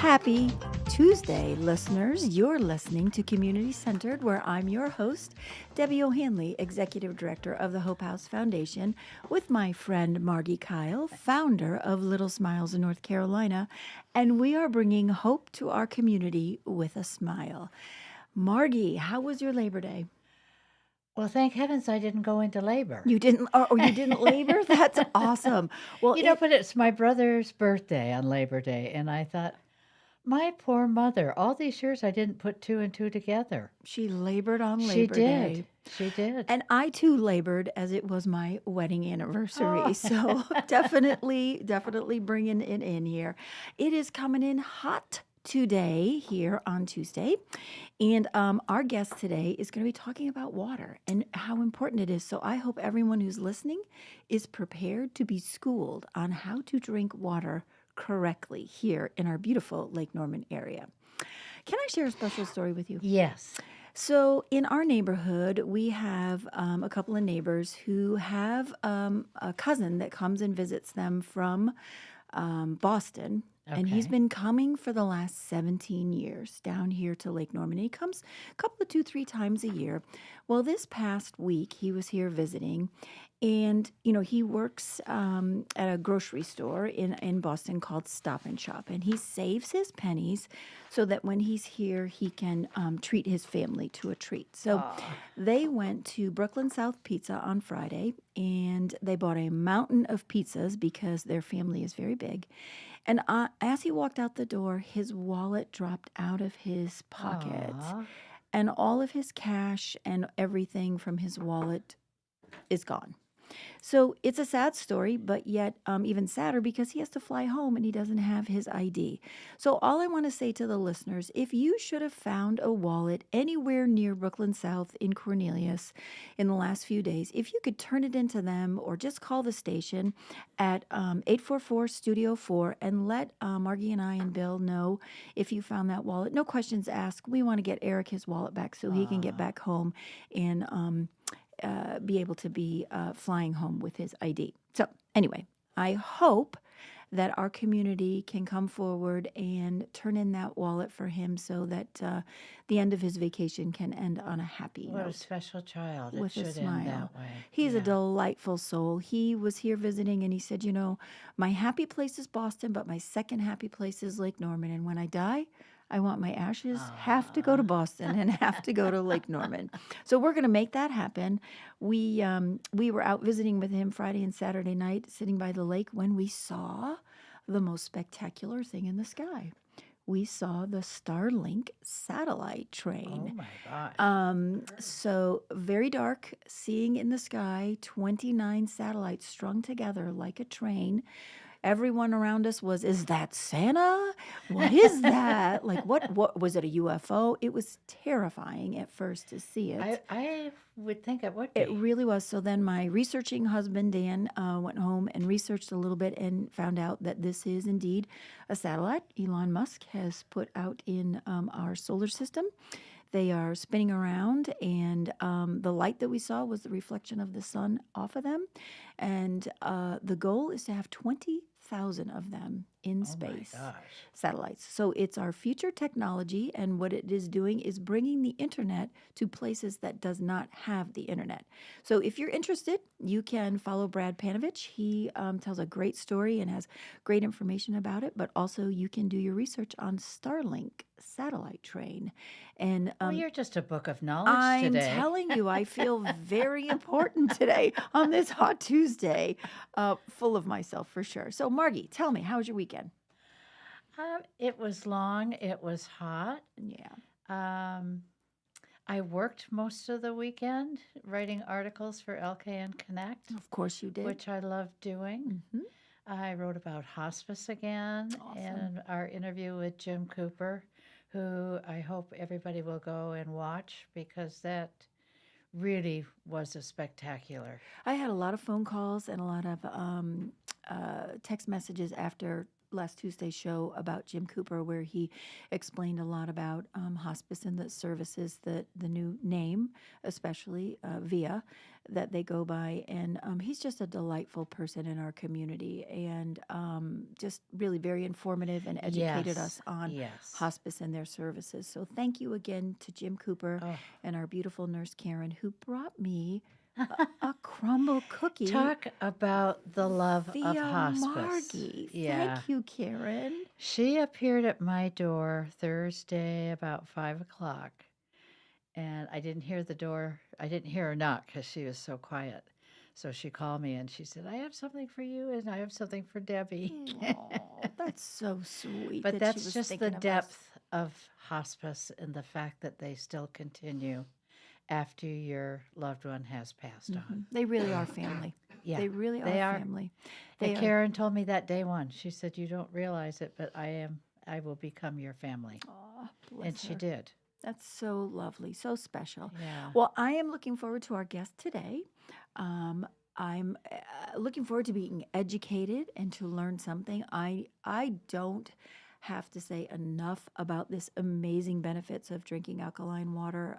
Happy Tuesday, listeners. You're listening to Community Centered, where I'm your host, Debbie O'Hanley, Executive Director of the Hope House Foundation, with my friend Margi Kyle, founder of Little Smiles in North Carolina, and we are bringing hope to our community with a smile. Margi, how was your Labor Day? Well, thank heavens I didn't go into labor. You didn't, or you didn't labor? That's awesome. Well, But it's my brother's birthday on Labor Day, and I thought, my poor mother, all these years I didn't put two and two together. she labored on She Labor Day. did. She did. And I too labored as it was my wedding anniversary. Oh. So definitely bringing it in here. It is coming in hot today here on Tuesday. And our guest today is going to be talking about water and how important it is. So I hope everyone who's listening is prepared to be schooled on how to drink water correctly here in our beautiful Lake Norman area. Can I share a special story with you? Yes. So, in our neighborhood, we have a couple of neighbors who have a cousin that comes and visits them from Boston. And he's Okay. been coming for the last 17 years down here to Lake Norman. He comes a couple of 2, 3 times a year. Well, this past week, he was here visiting. And, he works at a grocery store in Boston called Stop and Shop. And he saves his pennies so that when he's here, he can treat his family to a treat. So they went to Brooklyn South Pizza on Friday, and they bought a mountain of pizzas because their family is very big. And as he walked out the door, his wallet dropped out of his pocket, Aw. and all of his cash and everything from his wallet is gone. So it's a sad story, but yet even sadder because he has to fly home and he doesn't have his ID. So all I want to say to the listeners, if you should have found a wallet anywhere near Brooklyn South in Cornelius in the last few days, if you could turn it into them or just call the station at 844-STUDIO-4 and let Margie and I and Bill know if you found that wallet. No questions asked. We want to get Eric his wallet back so he can get back home and be able to be flying home with his ID. So anyway, I hope that our community can come forward and turn in that wallet for him so that the end of his vacation can end on a happy What a note special child. It with a should end smile. that way. He's a Yeah. delightful soul. He was here visiting and he said, my happy place is Boston, but my second happy place is Lake Norman. And when I die, I want my ashes half to go to Boston and half to go to Lake Norman. So we're going to make that happen. We were out visiting with him Friday and Saturday night, sitting by the lake, when we saw the most spectacular thing in the sky. We saw the Starlink satellite train. Oh my gosh. So very dark, seeing in the sky 29 satellites strung together like a train. Everyone around us was, is that Santa? What is that? Like, what was it, a UFO? It was terrifying at first to see it. I would think it would be. It really was. So then my researching husband, Dan, went home and researched a little bit and found out that this is indeed a satellite Elon Musk has put out in our solar system. They are spinning around, and the light that we saw was the reflection of the sun off of them. And the goal is to have 20,000 of them in space, Oh my gosh. satellites. So it's our future technology, and what it is doing is bringing the internet to places that does not have the internet. So if you're interested, you can follow Brad Panovich. He tells a great story and has great information about it, but also you can do your research on Starlink satellite train. And Well, you're just a book of knowledge I'm today. telling you, I feel very important today on this hot Tuesday, full of myself for sure. So Margie, tell me, how was your weekend? It was long. It was hot. Yeah. I worked most of the weekend writing articles for LKN Connect, Of course you did. which I love doing. Mhm. I wrote about hospice again Awesome. and our interview with Jim Cooper, who I hope everybody will go and watch because that really was a spectacular. I had a lot of phone calls and a lot of text messages after last Tuesday's show about Jim Cooper, where he explained a lot about hospice and the services, that the new name, especially VIA, that they go by. And he's just a delightful person in our community, and just really very informative and educated us on Yes. hospice and their services. So thank you again to Jim Cooper Oh. and our beautiful nurse Karen, who brought me a crumble cookie. Talk about the love of via hospice. Margi. Yeah. Thank you, Karen. She appeared at my door Thursday about 5 o'clock, and I didn't hear the door. I didn't hear her knock because she was so quiet. So she called me and she said, "I have something for you, and I have something for Debbie." Oh, that's so sweet. But that she that's was just the thinking of us. depth of hospice and the fact that they still continue after your loved one has passed on. They really are family. Yeah, They really they are are. family. And They are. Karen told me that day one. She said, "You don't realize it, but I will become your family." Aw, bless And she her. did. That's so lovely, so special. Yeah. Well, I am looking forward to our guest today. I'm looking forward to being educated and to learn something. I don't have to say enough about this amazing benefits of drinking alkaline water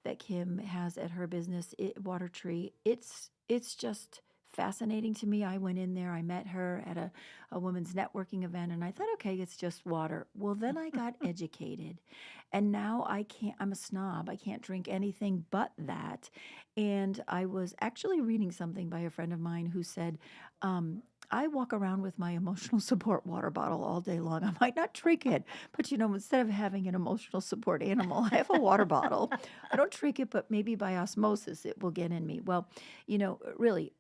that Kim has at her business, WATERTREE. It's just fascinating to me. I went in there, I met her at a women's networking event, and I thought, okay, it's just water. Well, then I got educated, and now I'm a snob. I can't drink anything but that. And I was actually reading something by a friend of mine who said, I walk around with my emotional support water bottle all day long. I might not drink it, but instead of having an emotional support animal, I have a water bottle. I don't drink it, but maybe by osmosis it will get in me. Well, really,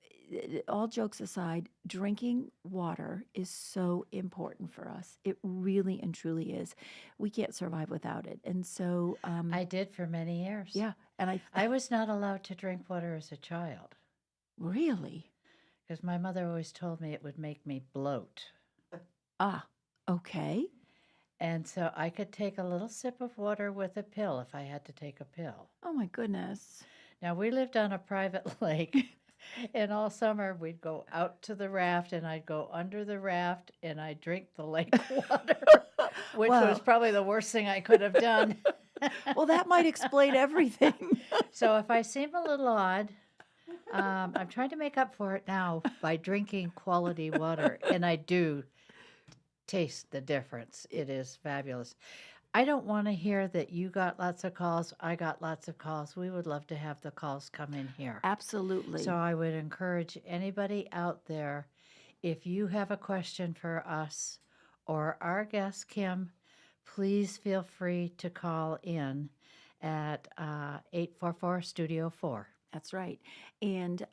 all jokes aside, drinking water is so important for us. It really and truly is. We can't survive without it. And so, I did for many years. yeah, and I was not allowed to drink water as a child really, because my mother always told me it would make me bloat. okay. And so I could take a little sip of water with a pill if I had to take a pill. Oh my goodness. Now, we lived on a private lake, and all summer we'd go out to the raft, and I'd go under the raft, and I'd drink the lake water, which was Wow. probably the worst thing I could have done. Well, that might explain everything. So if I seem a little odd, I'm trying to make up for it now by drinking quality water, and I do taste the difference. It is fabulous. I don't want to hear that you got lots of calls. I got lots of calls. We would love to have the calls come in here. Absolutely. So I would encourage anybody out there, if you have a question for us or our guest, Kim, please feel free to call in at 844 Studio 4. That's right. And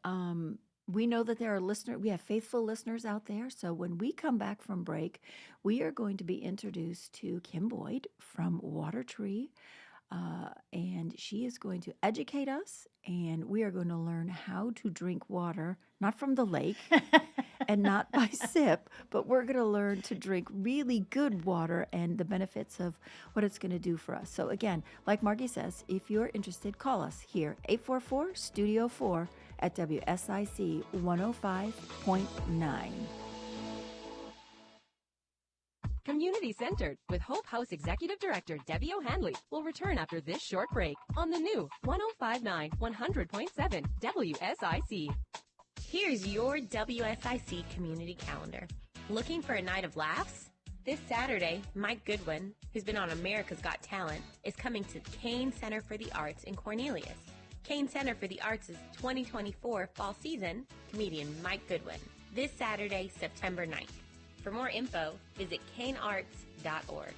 we know that there are we have faithful listeners out there. So when we come back from break, we are going to be introduced to Kim Boyd from WATERTREE. And she is going to educate us, and we are going to learn how to drink water, not from the lake and not by sip, but we're going to learn to drink really good water and the benefits of what it's going to do for us. So again, like Margie says, if you're interested, call us here, 844 Studio 4 at WSIC 105.9. Community Centered with Hope House Executive Director Debbie O'Hanley will return after this short break on the new 105.9 100.7 WSIC. Here's your WSIC community calendar. Looking for a night of laughs? This Saturday, Mike Goodwin, who's been on America's Got Talent, is coming to Kane Center for the Arts in Cornelius. Kane Center for the Arts' 2024 fall season, comedian Mike Goodwin. This Saturday, September 9th. For more info, visit kanearts.org.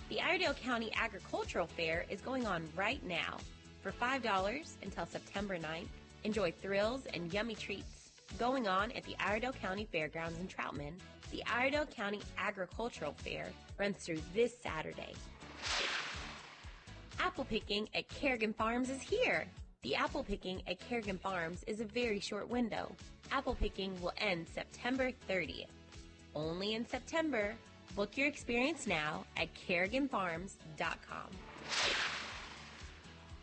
The Iredell County Agricultural Fair is going on right now. For $5 until September 9th, enjoy thrills and yummy treats going on at the Iredell County Fairgrounds in Troutman. The Iredell County Agricultural Fair runs through this Saturday. Apple picking at Kerrigan Farms is here. The apple picking at Kerrigan Farms is a very short window. Apple picking will end September 30th. Only in September. Book your experience now at kerriganfarms.com.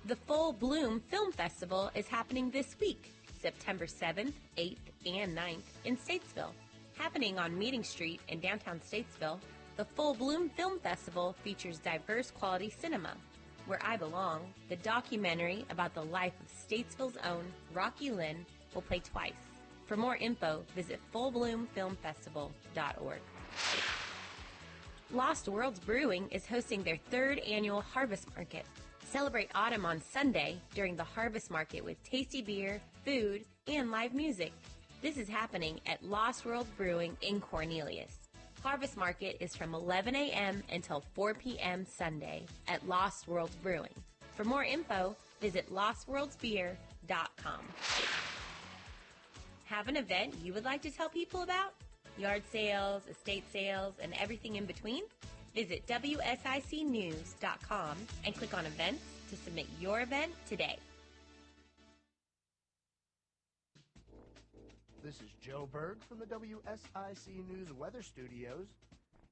The Full Bloom Film Festival is happening this week, September 7th, 8th, and 9th in Statesville. Happening on Meeting Street in downtown Statesville, the Full Bloom Film Festival features diverse quality cinema. Where I Belong, the documentary about the life of Statesville's own Rocky Lynn, will play twice. For more info, visit fullbloomfilmfestival.org. Lost Worlds Brewing is hosting their 3rd annual Harvest Market. Celebrate autumn on Sunday during the Harvest Market with tasty beer, food, and live music. This is happening at Lost Worlds Brewing in Cornelius. Harvest Market is from 11 a.m. until 4 p.m. Sunday at Lost Worlds Brewing. For more info, visit lostworldsbeer.com. Have an event you would like to tell people about? Yard sales, estate sales, and everything in between? Visit WSICnews.com and click on events to submit your event today. This is Joe Berg from the WSIC News Weather Studios.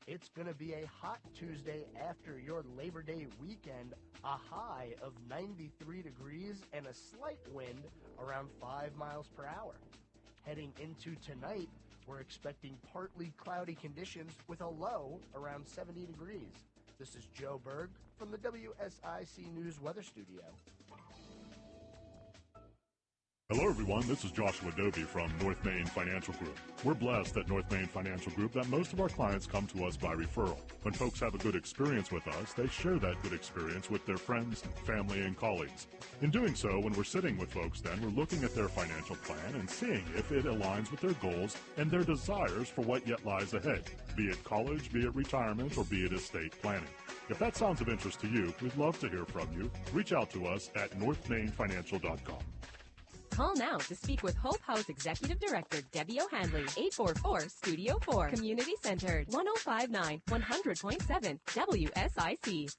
It's going to be a hot Tuesday after your Labor Day weekend, a high of 93 degrees and a slight wind around 5 miles per hour. Heading into tonight, we're expecting partly cloudy conditions with a low around 70 degrees. This is Joe Berg from the WSIC News Weather Studio. Hello everyone, this is Joshua Dovey from North Main Financial Group. We're blessed at North Main Financial Group that most of our clients come to us by referral. When folks have a good experience with us, they share that good experience with their friends, family, and colleagues. In doing so, when we're sitting with folks then, we're looking at their financial plan and seeing if it aligns with their goals and their desires for what yet lies ahead, be it college, be it retirement, or be it estate planning. If that sounds of interest to you, we'd love to hear from you. Reach out to us at northmainfinancial.com. Call now to speak with Hope House Executive Director Debbie O'Hanley, 844-STUDIO-4, Community Centered, 1059, 100.7, WSIC.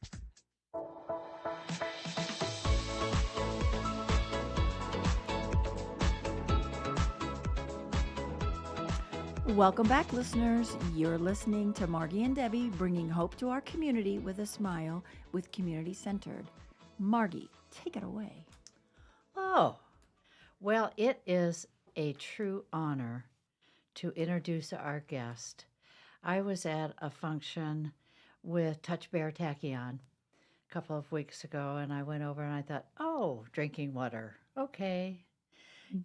Welcome back, listeners. You're listening to Margie and Debbie bringing hope to our community with a smile with Community Centered. Margie, take it away. Oh, well, it is a true honor to introduce our guest. I was at a function with Touch Bear Tachyon a couple of weeks ago, and I went over and I thought, oh, drinking water, okay.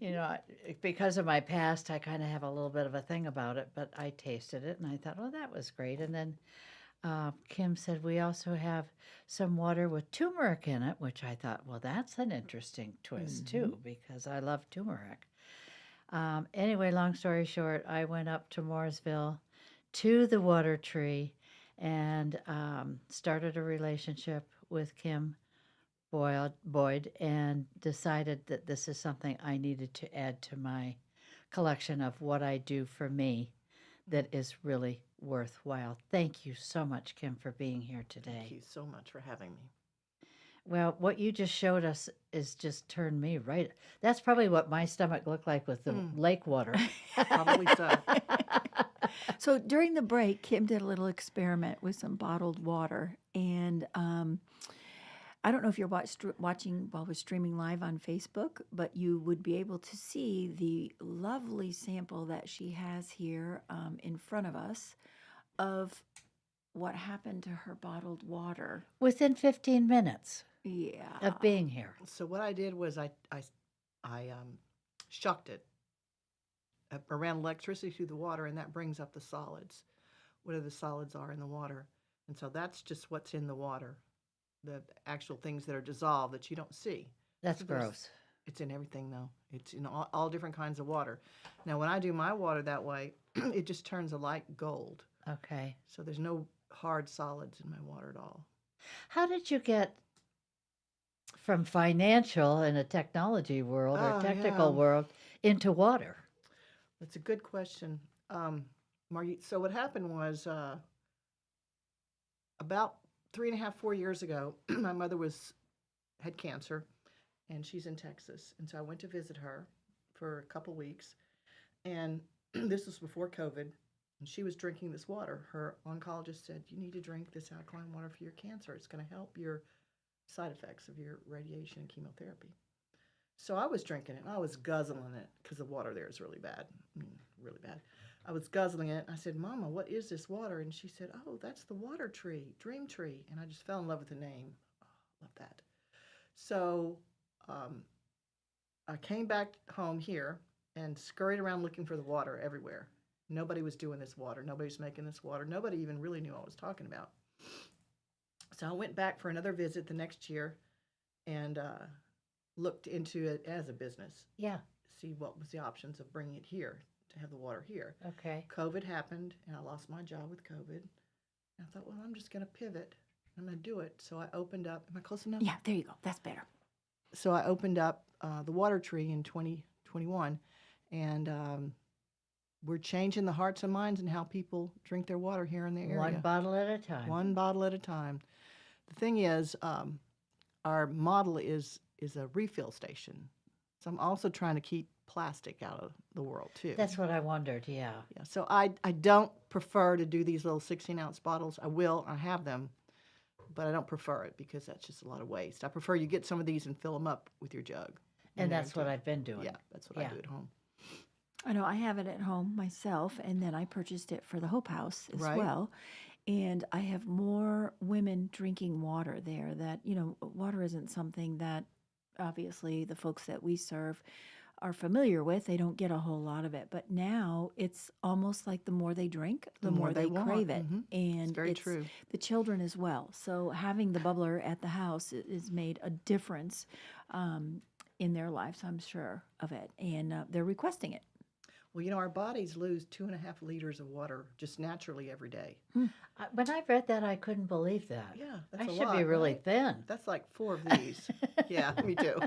You know, because of my past, I kind of have a little bit of a thing about it, but I tasted it and I thought, oh, that was great. And then Kim said, we also have some water with turmeric in it, which I thought, well, that's an interesting twist too, because I love turmeric. Anyway, long story short, I went up to Mooresville to the WATERTREE and started a relationship with Kim Boyd and decided that this is something I needed to add to my collection of what I do for me that is really worthwhile. Thank you so much, Kim, for being here today. Thank you so much for having me. Well, what you just showed us is just turned me right. That's probably what my stomach looked like with the lake water. Probably so. So during the break, Kim did a little experiment with some bottled water. And I don't know if you're watching while we're streaming live on Facebook, but you would be able to see the lovely sample that she has here in front of us of what happened to her bottled water. Within 15 minutes Yeah. of being here. So what I did was I shucked it. I ran electricity through the water, and that brings up the solids, whatever the solids are in the water. And so that's just what's in the water, the actual things that are dissolved that you don't see. That's So there's- gross. It's in everything, though. It's in all different kinds of water. Now, when I do my water that way, it just turns a light gold. Okay. So there's no hard solids in my water at all. How did you get from financial in a technology world or Oh, technical yeah. world into water? That's a good question. Margie, so what happened was about 3.5, 4 years ago, my mother had cancer, and she's in Texas. And so I went to visit her for a couple weeks. And this was before COVID, and she was drinking this water. Her oncologist said, you need to drink this alkaline water for your cancer. It's going to help your side effects of your radiation and chemotherapy. So I was drinking it, and I was guzzling it because the water there is really bad, really bad. I was guzzling it. I said, Mama, what is this water? And she said, oh, that's the WATERTREE, Dream Tree. And I just fell in love with the name. Oh, love that. So I came back home here and scurried around looking for the water everywhere. Nobody was doing this water. Nobody was making this water. Nobody even really knew what I was talking about. So I went back for another visit the next year and looked into it as a business, Yeah. see what was the options of bringing it here, to have the water here. Okay. COVID happened, and I lost my job with COVID. And I thought, well, I'm just going to pivot. I'm going to do it. So I opened up. Am I close enough? Yeah, there you go. That's better. So I opened up the WATERTREE in 2021, and we're changing the hearts and minds and how people drink their water here in the area. One bottle at a time. One bottle at a time. The thing is, our model is a refill station. So I'm also trying to keep plastic out of the world too. That's what I wondered, yeah. Yeah. So I don't prefer to do these little 16-ounce bottles. I have them, but I don't prefer it because that's just a lot of waste. I prefer you get some of these and fill them up with your jug. And that's what I've been doing. Yeah, that's what I do at home. I know I have it at home myself, and then I purchased it for the Hope House as Right. well. And I have more women drinking water there that, water isn't something that obviously the folks that we serve are familiar with. They don't get a whole lot of it. But now it's almost like the more they drink, the more they want. crave it. Mhm. And It's very true. the children as well. So having the bubbler at the house has made a difference in their lives, I'm sure of it. And they're requesting it. Well, our bodies lose 2.5 liters of water just naturally every day. When I read that, I couldn't believe that. Yeah, that's I a should lot, be really right? thin. That's like 4 of these. Yeah, me too.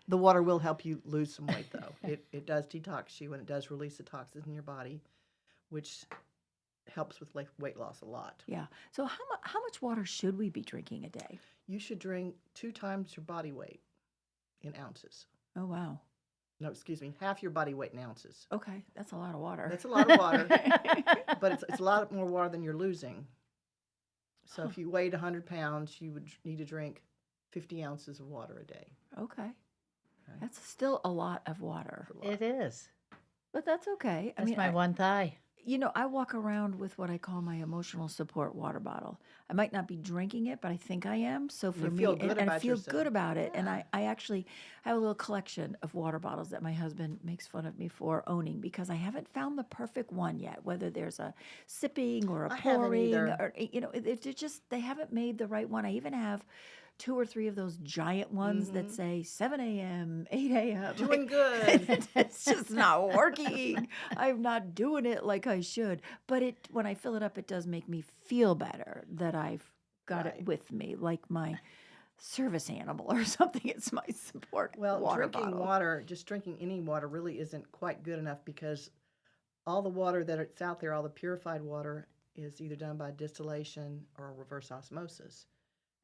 The water will help you lose some weight, though. It does detox you, and it does release the toxins in your body, which helps with weight loss a lot. Yeah. So how much water should we be drinking a day? You should drink 2 times your body weight in ounces. Oh, wow. No, excuse me, half your body weight in ounces. Okay. That's a lot of water. That's a lot of water, but it's a lot more water than you're losing. So if you weighed 100 pounds, you would need to drink 50 ounces of water a day. Okay. That's still a lot of water. It is. But that's okay. That's my one thigh. I walk around with what I call my emotional support water bottle. I might not be drinking it, but I think I am. So for You me, feel good and I about feel yourself. good about it. And I actually have a little collection of water bottles that my husband makes fun of me for owning because I haven't found the perfect one yet, whether there's a sipping or a I haven't pouring either. or, they haven't made the right one. I even have 2 or 3 of those giant ones that say 7 a.m., 8 a.m. Doing good. It's just not working. I'm not doing it like I should. But when I fill it up, it does make me feel better that I've got it Right. with me, like my service animal or something. It's my support Well, water drinking bottle. water, just drinking any water really isn't quite good enough because all the water that's out there, all the purified water, is either done by distillation or reverse osmosis.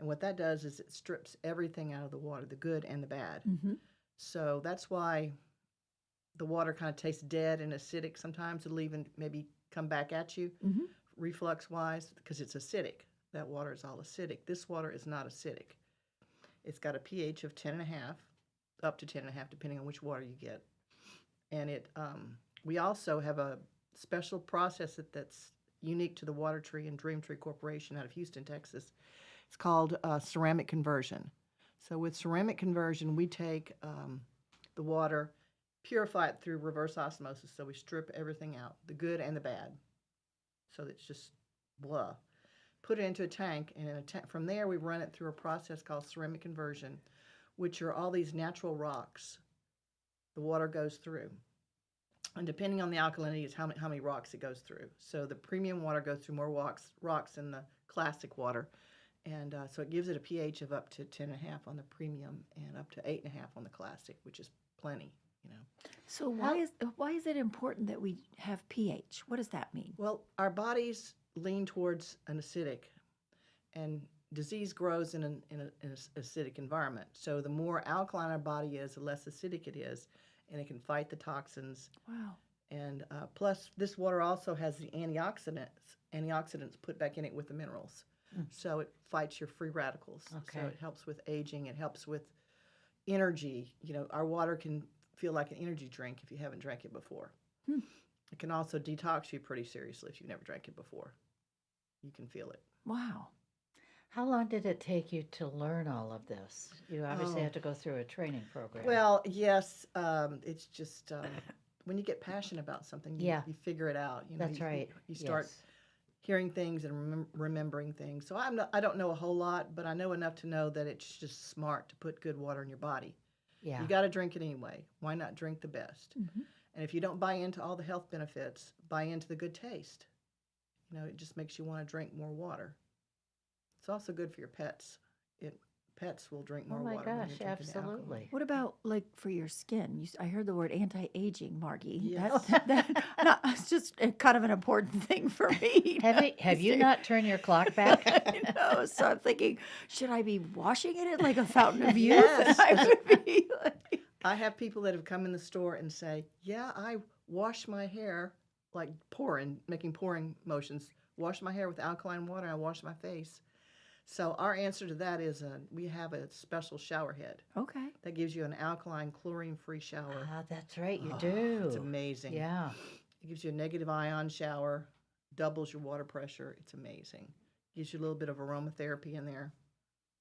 And what that does is it strips everything out of the water, the good and the bad. Mm-hmm. So that's why the water kind of tastes dead and acidic sometimes. It'll even maybe come back at you, Mm-hmm. reflux-wise, because it's acidic. That water is all acidic. This water is not acidic. It's got a pH of 10.5, up to 10.5, depending on which water you get. And we also have a special process that's unique to the WATERTREE and Dreamtree Corporation out of Houston, Texas. It's called ceramic conversion. So with ceramic conversion, we take the water, purify it through reverse osmosis. So we strip everything out, the good and the bad. So it's just blah. Put it into a tank, and from there we run it through a process called ceramic conversion, which are all these natural rocks the water goes through. And depending on the alkalinity is how many rocks it goes through. So the premium water goes through more rocks than the classic water. And so it gives it a pH of up to 10.5 on the premium and up to 8.5 on the classic, which is plenty, So why is it important that we have pH? What does that mean? Well, our bodies lean towards an acidic, and disease grows in an acidic environment. So the more alkaline our body is, the less acidic it is, and it can fight the toxins. Wow. And plus, this water also has the antioxidants put back in it with the minerals. So it fights your free radicals. Okay. So it helps with aging. It helps with energy. Our water can feel like an energy drink if you haven't drank it before. It can also detox you pretty seriously if you've never drank it before. You can feel it. Wow. How long did it take you to learn all of this? You obviously Oh. had to go through a training program. Well, yes, it's just when you get passionate about something, Yeah. you figure it out. You know, That's you, right. You start Yes. hearing things and remembering things. So I don't know a whole lot, but I know enough to know that it's just smart to put good water in your body. Yeah. You got to drink it anyway. Why not drink the best? And if you don't buy into all the health benefits, buy into the good taste. You know, it just makes you want to drink more water. It's also good for your pets. Pets will drink more Oh my water. when gosh, you're drinking the alcohol. absolutely. What about like for your skin? I heard the word anti-aging, Margie. Yes. It's just kind of an important thing for me. Have you not turned your clock back? I know. So I'm thinking, should I be washing it like a fountain of youth? Yes. And I would be like, I have people that have come in the store and say, "Yeah, I wash my hair like making pouring motions. Wash my hair with alkaline water. I wash my face." So our answer to that is we have a special shower head okay. that gives you an alkaline, chlorine-free shower. Ah, that's right, you Oh, do. It's amazing. Yeah. It gives you a negative ion shower, doubles your water pressure. It's amazing. Gives you a little bit of aromatherapy in there.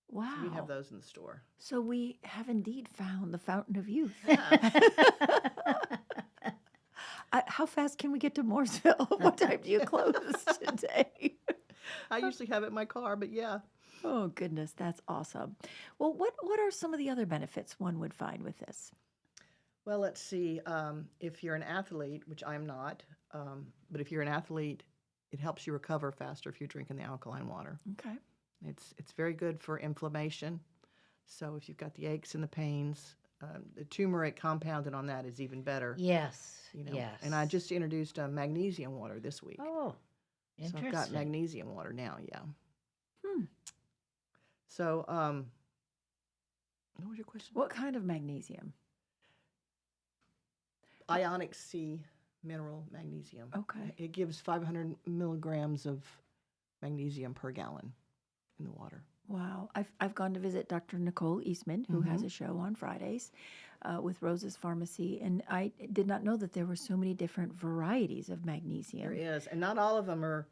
Wow. So we have those in the store. So we have indeed found the fountain of youth. How fast can we get to Mooresville? What time do you close today? I usually have it in my car, but yeah. Oh, goodness, that's awesome. Well, what are some of the other benefits one would find with this? Well, let's see. If you're an athlete, which I'm not, but if you're an athlete, it helps you recover faster if you're drinking the alkaline water. Okay. It's very good for inflammation. So if you've got the aches and the pains, the turmeric compounded on that is even better. Yes. You know. Yes. And I just introduced magnesium water this week. Oh, So interesting. I've got magnesium water now. Yeah. Hmm. So, what was your question? What kind of magnesium? Ionic C mineral magnesium. Okay. It gives 500 milligrams of magnesium per gallon in the water. Wow. I've gone to visit Dr. Nicole Eastman, who has a show on Fridays with Rose's Pharmacy, and I did not know that there were so many different varieties of magnesium. There is, and not all of them are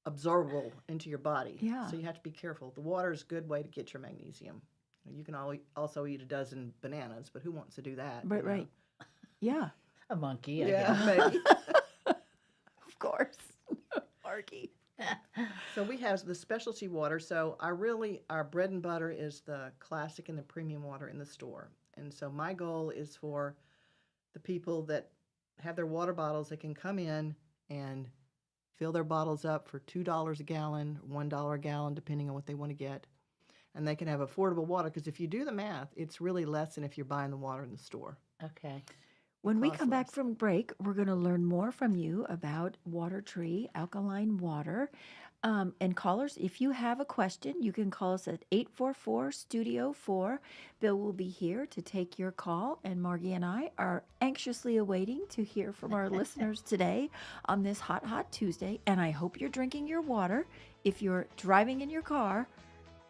absorbable into your body. Yeah. So you have to be careful. The water is a good way to get your magnesium. You can also eat a dozen bananas, but who wants to do that? Right, you know? right. Yeah, A monkey, I Yeah, guess. maybe. of course. Margie. So we have the specialty water. So our bread and butter is the classic and the premium water in the store. And so my goal is for the people that have their water bottles, they can come in and fill their bottles up for $2 a gallon, $1 a gallon, depending on what they want to get. And they can have affordable water, because if you do the math, it's really less than if you're buying the water in the store. Okay. When we Cost come back less. from break, we're going to learn more from you about WATERTREE alkaline water. And callers, if you have a question, you can call us at 844-STUDIO-4. Bill will be here to take your call, and Margie and I are anxiously awaiting to hear from our listeners today on this hot, hot Tuesday. And I hope you're drinking your water if you're driving in your car,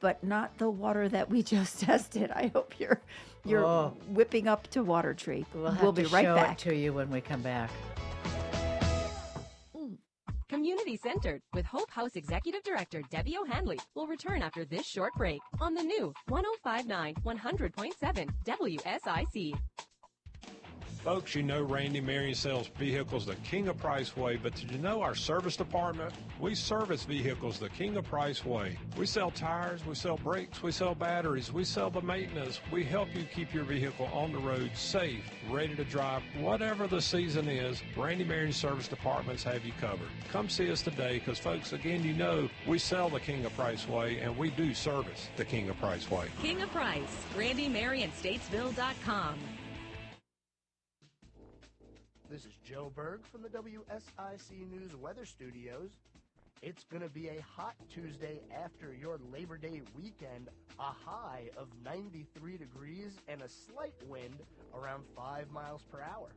but not the water that we just tested. I hope you're Oh. whipping up to WATERTREE. We'll have be to right show back. it to you when we come back. Community Centered with Hope House Executive Director Debbie O'Hanley will return after this short break on the new 1059 100.7 WSIC. Folks, you know Randy Marion sells vehicles the King of Price way, but did you know our service department? We service vehicles the King of Price way. We sell tires, we sell brakes, we sell batteries, we sell the maintenance. We help you keep your vehicle on the road safe, ready to drive. Whatever the season is, Randy Marion service departments have you covered. Come see us today, because folks, again, you know we sell the King of Price way, and we do service the King of Price way. King of Price, RandyMarionStatesville.com. This is Joe Berg from the WSIC News Weather Studios. It's going to be a hot Tuesday after your Labor Day weekend, a high of 93 degrees and a slight wind around 5 miles per hour.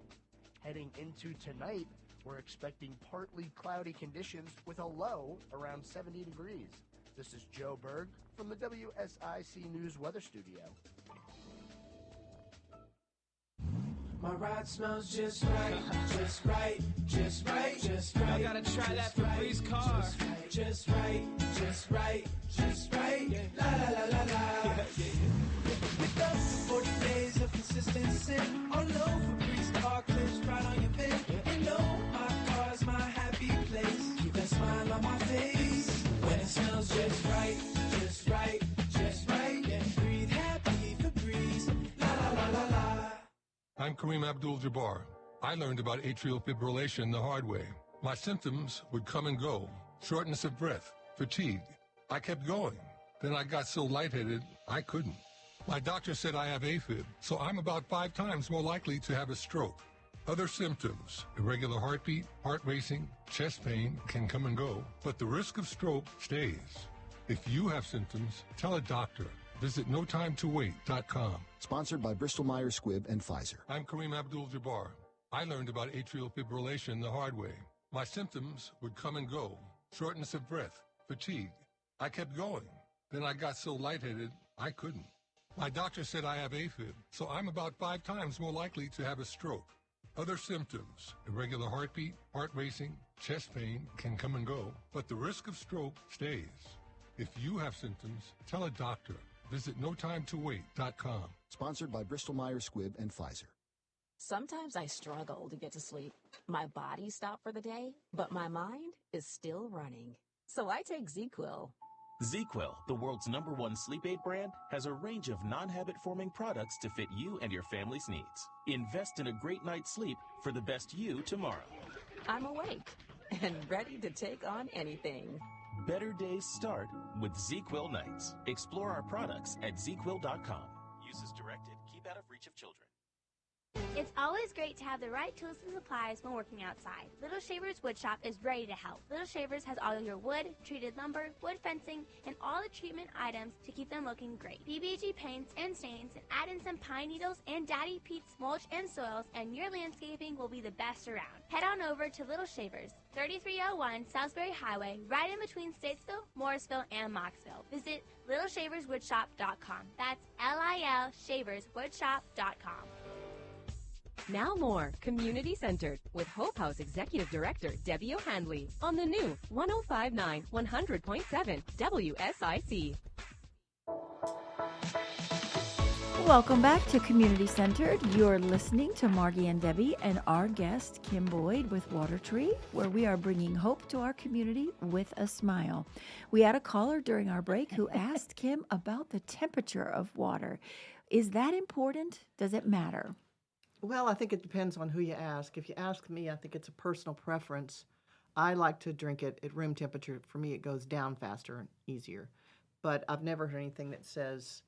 Heading into tonight, we're expecting partly cloudy conditions with a low around 70 degrees. This is Joe Berg from the WSIC News Weather Studio. My ride smells just right, just right, just right, just right. I gotta try that Febreze car. Just right, just right, just right. La la la la la. With us, 40 days of consistency. Oh no, Febreze car clips right on your bed. You know my car's my happy place. Keep that smile on my face. When it smells just right, just right, just right. Yeah, breathe happy Febreze. La la la la la. I'm Kareem Abdul-Jabbar. I learned about atrial fibrillation the hard way. My symptoms would come and go. Shortness of breath, fatigue. I kept going. Then I got so lightheaded, I couldn't. My doctor said I have AFib, so I'm about 5 times more likely to have a stroke. Other symptoms, irregular heartbeat, heart racing, chest pain can come and go, but the risk of stroke stays. If you have symptoms, tell a doctor. Visit NoTimeToWait.com. Sponsored by Bristol-Myers Squibb and Pfizer. I'm Kareem Abdul-Jabbar. I learned about atrial fibrillation the hard way. My symptoms would come and go. Shortness of breath, fatigue. I kept going. Then I got so lightheaded, I couldn't. My doctor said I have AFib, so I'm about 5 times more likely to have a stroke. Other symptoms, irregular heartbeat, heart racing, chest pain can come and go, but the risk of stroke stays. If you have symptoms, tell a doctor. Visit NoTimeToWait.com. Sponsored by Bristol-Myers Squibb and Pfizer. Sometimes I struggle to get to sleep. My body stopped for the day, but my mind is still running. So I take ZQuil. ZQuil, the world's #1 sleep aid brand, has a range of non-habit-forming products to fit you and your family's needs. Invest in a great night's sleep for the best you tomorrow. I'm awake and ready to take on anything. Better days start with ZQuil nights. Explore our products at ZQuil.com. Use as directed. Keep out of reach of children. It's always great to have the right tools and supplies when working outside. Little Shavers Woodshop is ready to help. Little Shavers has all your wood, treated lumber, wood fencing, and all the treatment items to keep them looking great. BBG paints and stains, and add in some pine needles and Daddy Pete's mulch and soils, and your landscaping will be the best around. Head on over to Little Shavers, 3301 Salisbury Highway, right in between Statesville, Morrisville, and Moxville. Visit littleshaverswoodshop.com. That's LILShaverswoodshop.com. Now more community-centered with Hope House Executive Director Debbie O'Handley on the new 105.9 100.7 WSIC. Welcome back to Community Centered. You're listening to Margie and Debbie and our guest, Kim Boyd with WATERTREE, where we are bringing hope to our community with a smile. We had a caller during our break who asked Kim about the temperature of water. Is that important? Does it matter? Well, I think it depends on who you ask. If you ask me, I think it's a personal preference. I like to drink it at room temperature. For me, it goes down faster and easier. But I've never heard anything that says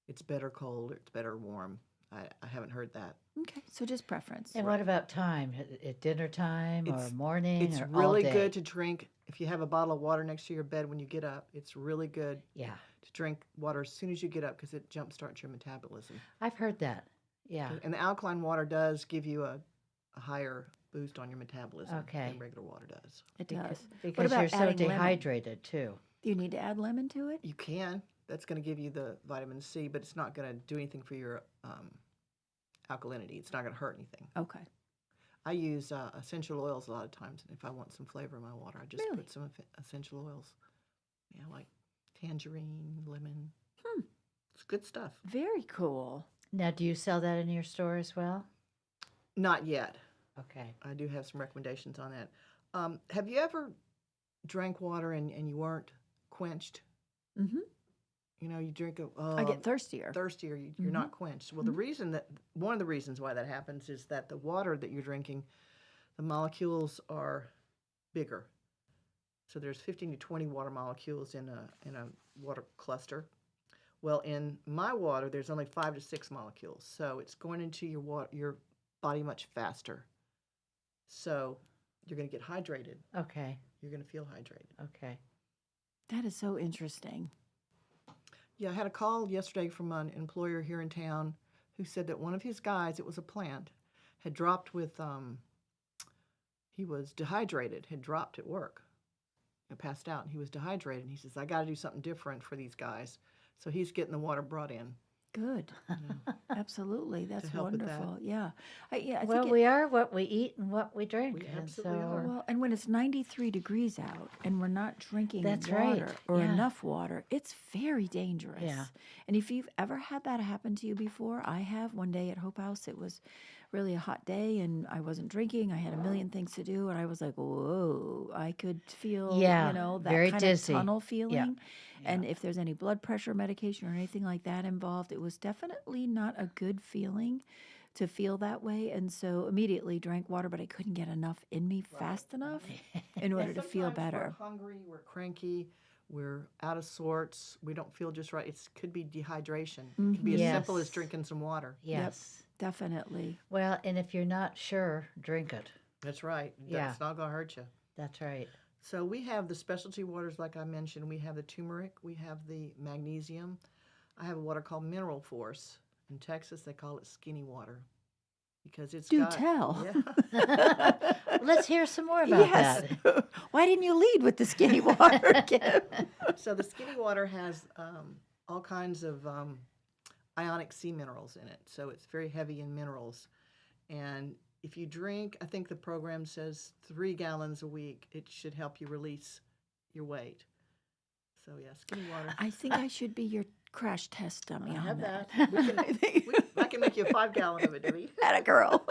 it's better cold or it's better warm. I haven't heard that. Okay, so just preference. And what about time? At dinner time or morning It's or really all day? good to drink. If you have a bottle of water next to your bed when you get up, it's really good Yeah, to drink water as soon as you get up because it jumpstarts your metabolism. I've heard that. Yeah. And the alkaline water does give you a higher boost on your metabolism Okay. than regular water does. It does. Because What about you're so adding lemon? dehydrated too. Do you need to add lemon to it? You can. That's going to give you the vitamin C, but it's not going to do anything for your alkalinity. It's not going to hurt anything. Okay. I use essential oils a lot of times, and if I want some flavor in my water, I just Really? put some essential oils. Yeah, like tangerine, lemon. It's good stuff. Very cool. Now, do you sell that in your store as well? Not yet. Okay. I do have some recommendations on that. Have you ever drank water and you weren't quenched? Mm-hmm. You know, you drink a. I get thirstier. Thirstier, you're not quenched. Well, one of the reasons why that happens is that the water that you're drinking, the molecules are bigger. So there's 15 to 20 water molecules in a water cluster. Well, in my water, there's only 5 to 6 molecules, so it's going into your body much faster. So you're going to get hydrated. Okay. You're going to feel hydrated. Okay. That is so interesting. Yeah, I had a call yesterday from an employer here in town who said that one of his guys, it was a plant, had dropped with, he was dehydrated, had dropped at work and passed out, and he was dehydrated. And he says, I got to do something different for these guys. So he's getting the water brought in. Good. Absolutely. That's help with that. wonderful. Yeah. I Well, think we are what we eat and what we drink. We and absolutely so, are. well, and when it's 93 degrees out and we're not drinking That's water right, or yeah. enough water, it's very dangerous. Yeah. And if you've ever had that happen to you before, I have. One day at Hope House, it was really a hot day and I wasn't drinking. I had a million things to do and I was like, whoa, I could feel, Yeah, you know, that very kind dizzy. of tunnel feeling. Yeah. And if there's any blood pressure medication or anything like that involved, it was definitely not a good feeling to feel that way. And so immediately drank water, but I couldn't get enough in me fast enough in order to feel Sometimes better. We're hungry, we're cranky, we're out of sorts, we don't feel just right. It could be dehydration. It could be as simple as Yes. drinking some water. yes. Definitely. Well, and if you're not sure, drink it. That's right. Yeah. That's not going to hurt you. That's right. So we have the specialty waters, like I mentioned. We have the turmeric, we have the magnesium. I have a water called Mineral Force. In Texas, they call it skinny water because it's Do got, tell. Yeah. Let's hear some more about Yes. that. Why didn't you lead with the skinny water, Kim? So the skinny water has all kinds of ionic sea minerals in it. So it's very heavy in minerals. And if you drink, I think the program says 3 gallons a week, it should help you release your weight. So yeah, skinny water. I think I should be your crash test dummy I on have that. that. I can make you a 5 gallon of it, Debbie. Atta girl.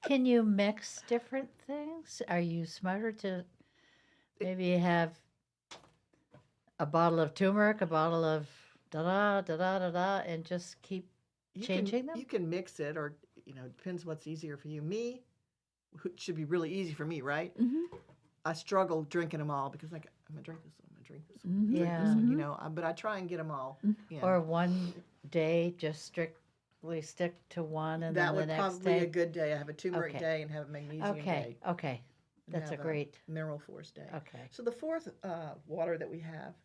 Can you mix different things? Are you smarter to maybe have a bottle of turmeric, a bottle of da-da, and just keep changing them? You can mix it, or it depends what's easier for you. Me, it should be really easy for me, right? Mm-hmm. I struggle drinking them all because I'm gonna drink this one, I'm gonna drink this one, Mhm. drink Yeah. this one, but I try and get them all. In. Or one day just strictly stick to one, and that then the would next probably day. be a good day. I have a turmeric Okay. day and have a magnesium day. Okay, and that's a have great. Mineral Force day. Okay. So the fourth water that we have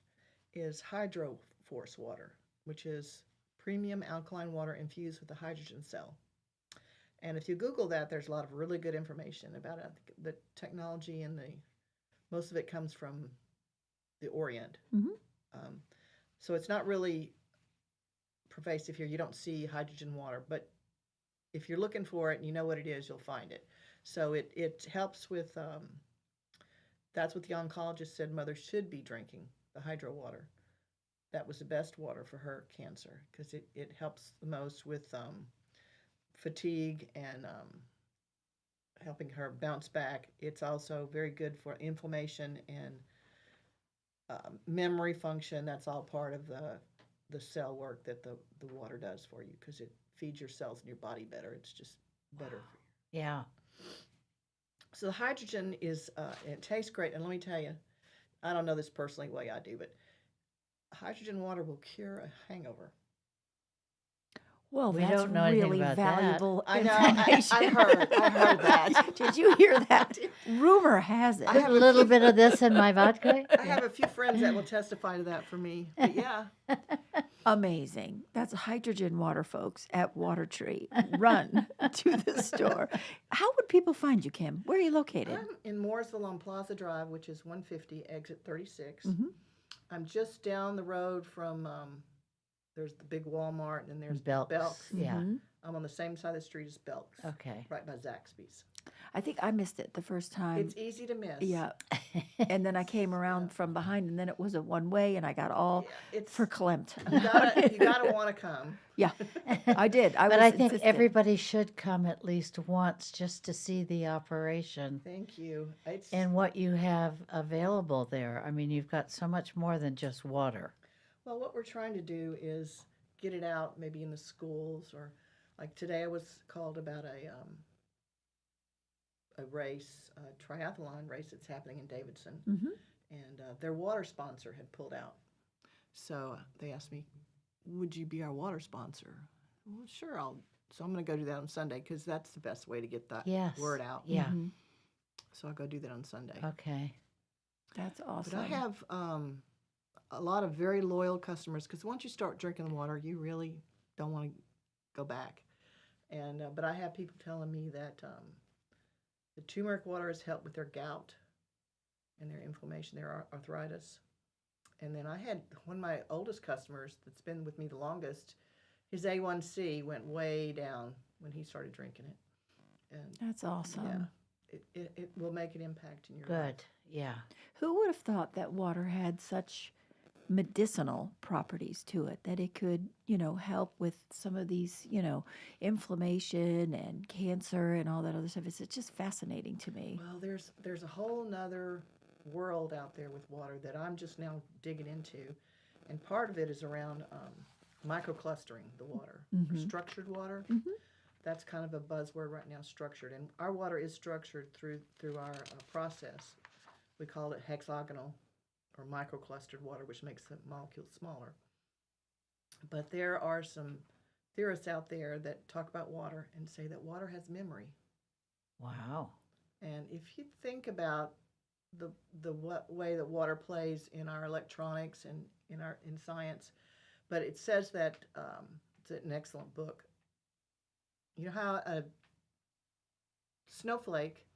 is Hydro Force water, which is premium alkaline water infused with a hydrogen cell. And if you Google that, there's a lot of really good information about it. The technology and most of it comes from the Orient. Mhm. So it's not really pervasive here. You don't see hydrogen water, but if you're looking for it and you know what it is, you'll find it. So it helps with, that's what the oncologist said Mother should be drinking, the hydro water. That was the best water for her cancer because it helps the most with fatigue and helping her bounce back. It's also very good for inflammation and memory function. That's all part of the cell work that the water does for you because it feeds your cells in your body better. It's just better for you. Yeah. So the hydrogen is, it tastes great. And let me tell you, I don't know this personally the way I do, but hydrogen water will cure a hangover. Well, We that's don't know anything really about that. valuable I know. information. I heard that. Did you hear that? Rumor has it. I Put have a a little few- bit of this in my vodka. I have a few friends that will testify to that for me. But yeah, Amazing. That's hydrogen water, folks, at WATERTREE. Run to the store. How would people find you, Kim? Where are you located? I'm in Mooresville on Plaza Drive, which is 150, exit 36. Mhm. I'm just down the road from, there's the big Walmart, and there's Belk's. Yeah. Mhm. I'm on the same side of the street as Belk's, Okay. right by Zaxby's. I think I missed it the first time. It's easy to miss. Yeah. And then I came around from behind, and then it was a one-way, and I got all It's verklempt. you gotta want to come. Yeah, I did. But was I think insistent. everybody should come at least once just to see the operation Thank you. It's and what you have available there. I mean, you've got so much more than just water. Well, what we're trying to do is get it out maybe in the schools, or like today I was called about a race, a triathlon race that's happening in Davidson, Mhm. and their water sponsor had pulled out. So they asked me, would you be our water sponsor? Well, sure, so I'm going to go do that on Sunday because that's the best way to get that Yes. word out. Yeah. Mhm. So I'll go do that on Sunday. Okay. That's awesome. But I have a lot of very loyal customers because once you start drinking the water, you really don't want to go back. And but I have people telling me that the turmeric water has helped with their gout and their inflammation, their arthritis. And then I had one of my oldest customers that's been with me the longest. his A1C went way down when he started drinking it. And That's awesome. yeah, it will make an impact in your Good. life. Yeah. Who would have thought that water had such medicinal properties to it, that it could, help with some of these, inflammation and cancer and all that other stuff? It's just fascinating to me. Well, there's a whole nother world out there with water that I'm just now digging into, and part of it is around microclustering the water, or structured water. That's kind of a buzzword right now, structured, and our water is structured through our process. We call it hexagonal or microclustered water, which makes the molecules smaller. But there are some theorists out there that talk about water and say that water has memory. Wow. And if you think about the way that water plays in our electronics and in science, but it says that it's an excellent book. You know how a snowflake,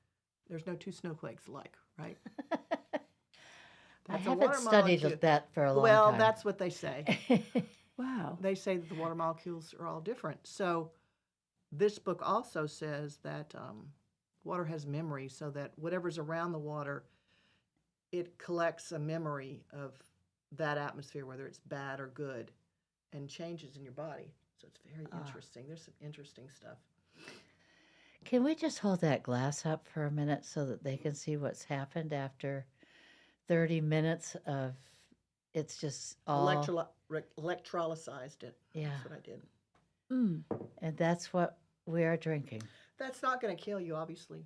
there's no two snowflakes alike, right? I That's a haven't water studied molecule. that for a long Well, time. that's what they say. Wow. They say that the water molecules are all different. So this book also says that water has memory, so that whatever's around the water, it collects a memory of that atmosphere, whether it's bad or good, and changes in your body. So it's very interesting. There's some interesting stuff. Can we just hold that glass up for a minute so that they can see what's happened after 30 minutes of it's just all Electrolyzed it. Yeah. That's what I did. And that's what we are drinking. That's not going to kill you, obviously.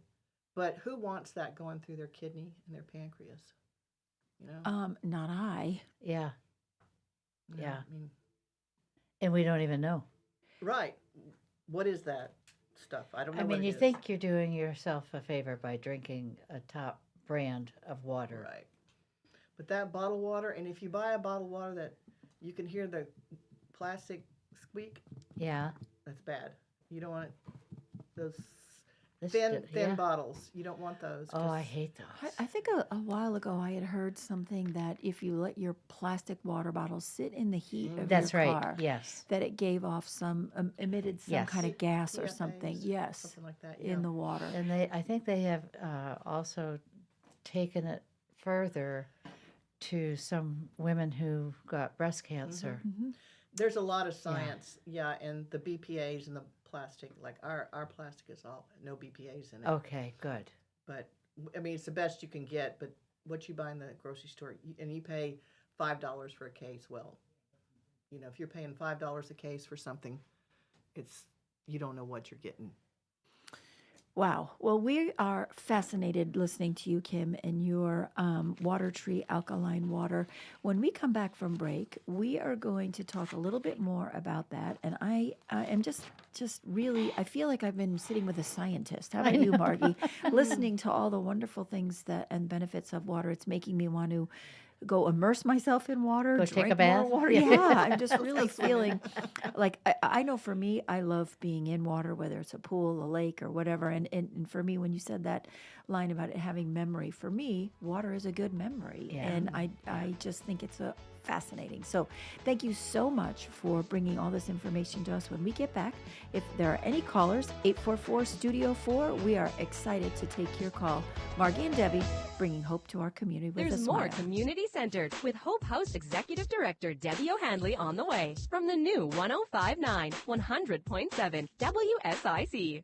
But who wants that going through their kidney and their pancreas? You know? Not I. Yeah. You know, Yeah. I mean, And we don't even know. right. What is that stuff? I don't know. I mean, what it you is. think you're doing yourself a favor by drinking a top brand of water. Right. But that bottled water, and if you buy a bottled water that you can hear the plastic squeak, Yeah. that's bad. You don't want those This thin yeah. bottles. You don't want those. Oh, I 'cause- hate those. I think a while ago I had heard something that if you let your plastic water bottle sit in the heat of That's your right. car, Yes. that it gave off some, emitted some Yes. kind of gas or PFAS, something. Yes, something like that. in yeah. the water. And I think they have also taken it further to some women who got breast cancer. There's a lot of science, and the BPA's and the plastic, like our plastic is all no BPA's in it. Okay, good. But I mean, it's the best you can get. But what you buy in the grocery store, and you pay $5 for a case. Well, you know, if you're paying $5 a case for something, you don't know what you're getting. Wow. Well, we are fascinated listening to you, Kim, and your WATERTREE alkaline water. When we come back from break, we are going to talk a little bit more about that. And I am just really, I feel like I've been sitting with a scientist. How about you, Margie? Listening to all the wonderful things and benefits of water. It's making me want to go immerse myself in water, Go drink take a bath? more water. Yeah, I'm just really feeling like I know for me, I love being in water, whether it's a pool, a lake, or whatever. And for me, when you said that line about it having memory, for me, water is a good memory. Yeah. And I just think it's fascinating. So thank you so much for bringing all this information to us. When we get back, if there are any callers, 844-STUDIO-4, we are excited to take your call. Margie and Debbie bringing hope to our community with There's a more smile. community-centered with Hope House Executive Director Debbie O'Handley on the way from the new 105.9, 100.7 WSIC.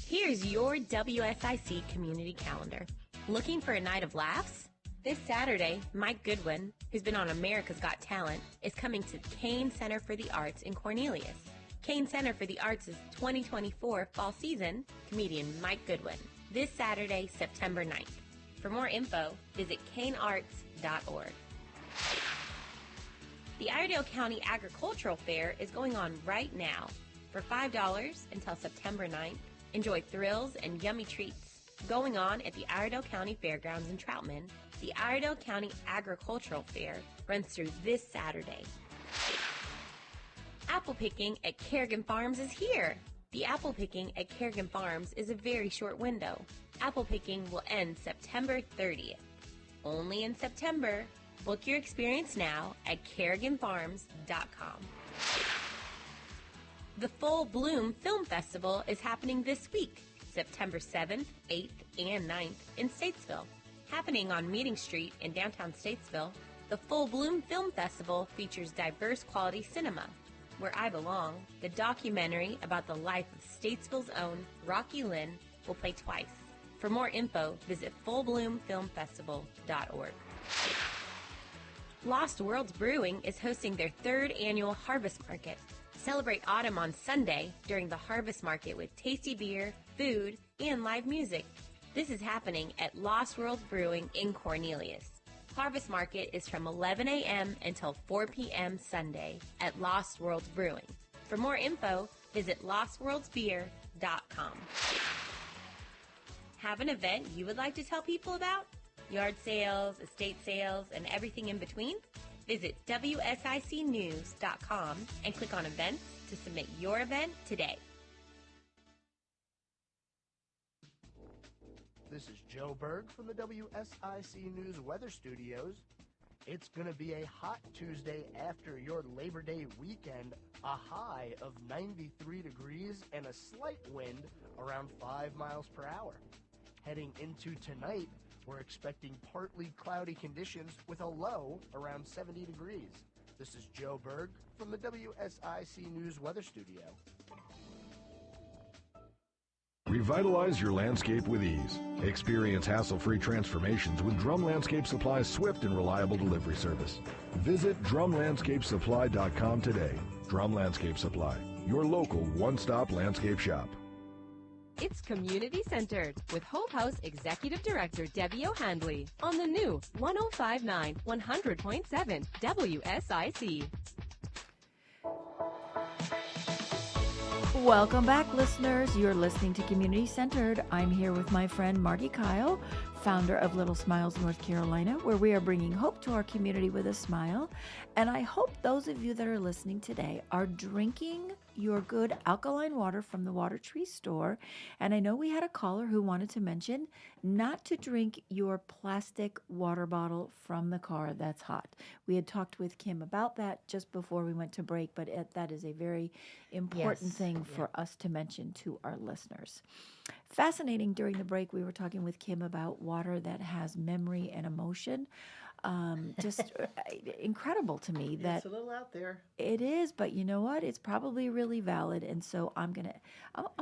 Here's your WSIC community calendar. Looking for a night of laughs? This Saturday, Mike Goodwin, who's been on America's Got Talent, is coming to Kane Center for the Arts in Cornelius. Kane Center for the Arts' 2024 fall season, comedian Mike Goodwin. This Saturday, September 9th. For more info, visit kanearts.org. The Iredell County Agricultural Fair is going on right now. For $5 until September 9th, enjoy thrills and yummy treats going on at the Iredell County Fairgrounds in Troutman. The Iredell County Agricultural Fair runs through this Saturday. Apple picking at Kerrigan Farms is here. The apple picking at Kerrigan Farms is a very short window. Apple picking will end September 30th. Only in September. Book your experience now at kerriganfarms.com. The Full Bloom Film Festival is happening this week, September 7th, 8th, and 9th in Statesville. Happening on Meeting Street in downtown Statesville, the Full Bloom Film Festival features diverse quality cinema. Where I Belong, the documentary about the life of Statesville's own Rocky Lynn, will play twice. For more info, visit fullbloomfilmfestival.org. Lost Worlds Brewing is hosting their 3rd annual Harvest Market. Celebrate autumn on Sunday during the Harvest Market with tasty beer, food, and live music. This is happening at Lost Worlds Brewing in Cornelius. Harvest Market is from 11 a.m. until 4 p.m. Sunday at Lost Worlds Brewing. For more info, visit lostworldsbeer.com. Have an event you would like to tell people about? Yard sales, estate sales, and everything in between? Visit WSICnews.com and click on events to submit your event today. This is Joe Berg from the WSIC News Weather Studios. It's going to be a hot Tuesday after your Labor Day weekend, a high of 93 degrees and a slight wind around 5 miles per hour. Heading into tonight, we're expecting partly cloudy conditions with a low around 70 degrees. This is Joe Berg from the WSIC News Weather Studio. Revitalize your landscape with ease. Experience hassle-free transformations with Drum Landscape Supply's swift and reliable delivery service. Visit drumlandscapesupply.com today. Drum Landscape Supply, your local one-stop landscape shop. It's community centered with Hope House Executive Director Debbie O'Handley on the new 105.9 100.7 WSIC. Welcome back, listeners. You're listening to Community Centered. I'm here with my friend Margi Kyle, founder of Little Smiles, North Carolina, where we are bringing hope to our community with a smile. And I hope those of you that are listening today are drinking your good alkaline water from the WATERTREE store. And I know we had a caller who wanted to mention not to drink your plastic water bottle from the car that's hot. We had talked with Kim about that just before we went to break, but that is a very important thing for us to mention to our listeners. Fascinating, during the break, we were talking with Kim about water that has memory and emotion. Just incredible to me that it's a little out there. It is, but you know what? It's probably really valid, and so I'll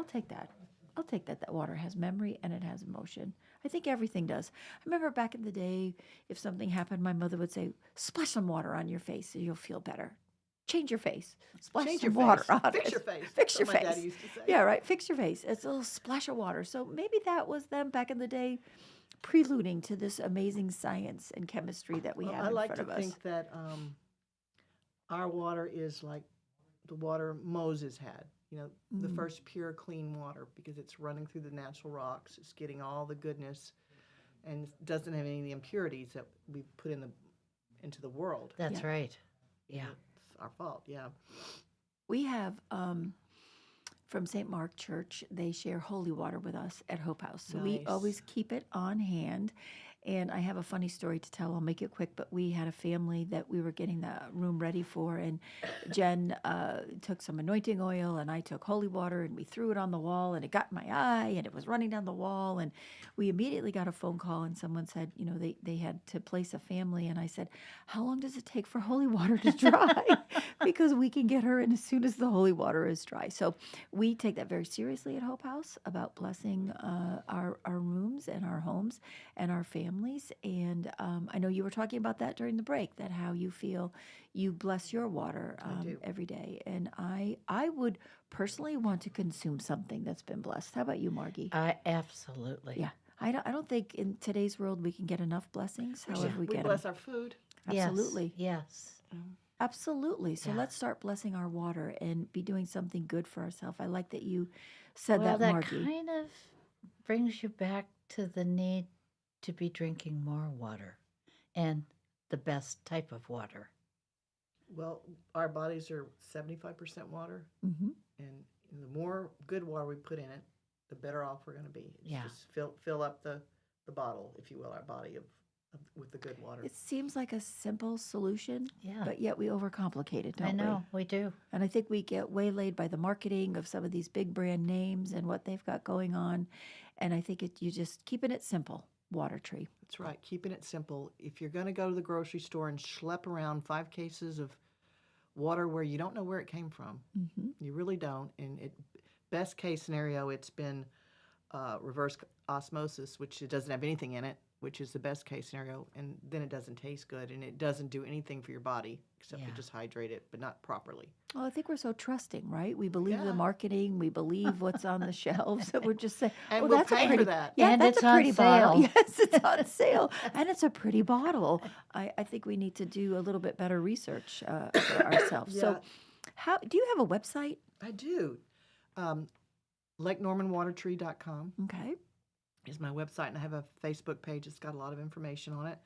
take that. I'll take that water has memory and it has emotion. I think everything does. I remember back in the day, if something happened, my mother would say, "Splash some water on your face, and you'll feel better. Change your face. Splash Change some your water face. on Fix it. your face. Fix That's your what my face." daddy used to say. Yeah, right. Fix your face. It's a little splash of water. So maybe that was them back in the day, preluding to this amazing science and chemistry that we have I in like front to of us. think that our water is like the water Moses had. You know, the first pure, clean water, because it's running through the natural rocks. It's getting all the goodness, and doesn't have any of the impurities that we put into the world. That's right. Yeah. It's our fault. Yeah. We have from St. Mark Church, they share holy water with us at Hope House. So we Nice. always keep it on hand. And I have a funny story to tell. I'll make it quick, but we had a family that we were getting the room ready for, and Jen took some anointing oil, and I took holy water, and we threw it on the wall, and it got in my eye, and it was running down the wall, and we immediately got a phone call, and someone said, you know, they had to place a family, and I said, how long does it take for holy water to dry? Because we can get her in as soon as the holy water is dry. So we take that very seriously at Hope House about blessing our rooms and our homes and our families. And I know you were talking about that during the break, that how you feel you bless your water every day. And I would personally want to consume something that's been blessed. How about you, Margi? Absolutely. Yeah. I don't think in today's world we can get enough blessings. However, we get bless them. our food. Absolutely. Yes. Absolutely. So Yeah. let's start blessing our water and be doing something good for ourselves. I like that you said Well, that, that Margi. kind of brings you back to the need to be drinking more water, and the best type of water. Well, our bodies are 75% water, Mm-hmm. and the more good water we put in it, the better off we're going to be. It's Yeah. Just fill up the bottle, if you will, our body of with the good water. It seems like a simple solution, Yeah. but yet we overcomplicate it, don't I we? know, we do. And I think we get waylaid by the marketing of some of these big brand names and what they've got going on. And I think you just keeping it simple, WATERTREE. That's right, keeping it simple. If you're going to go to the grocery store and schlep around 5 cases of water where you don't know where it came from, you really don't. And best case scenario, it's been reverse osmosis, which it doesn't have anything in it, which is the best case scenario, and then it doesn't taste good, and it doesn't do anything for your body except to just hydrate it, but not properly. Well, I think we're so trusting, right? We believe the Yeah. marketing, we believe what's on the shelves, that we're just saying, And oh, we'll that's a pay for pretty, that. yeah, And that's it's a on pretty bottle. sale. Yes, it's on sale, and it's a pretty bottle. I think we need to do a little bit better research for ourselves. So, how do you have a website? I do. LakeNormanWaterTree.com Okay. is my website, and I have a Facebook page that's got a lot of information on it.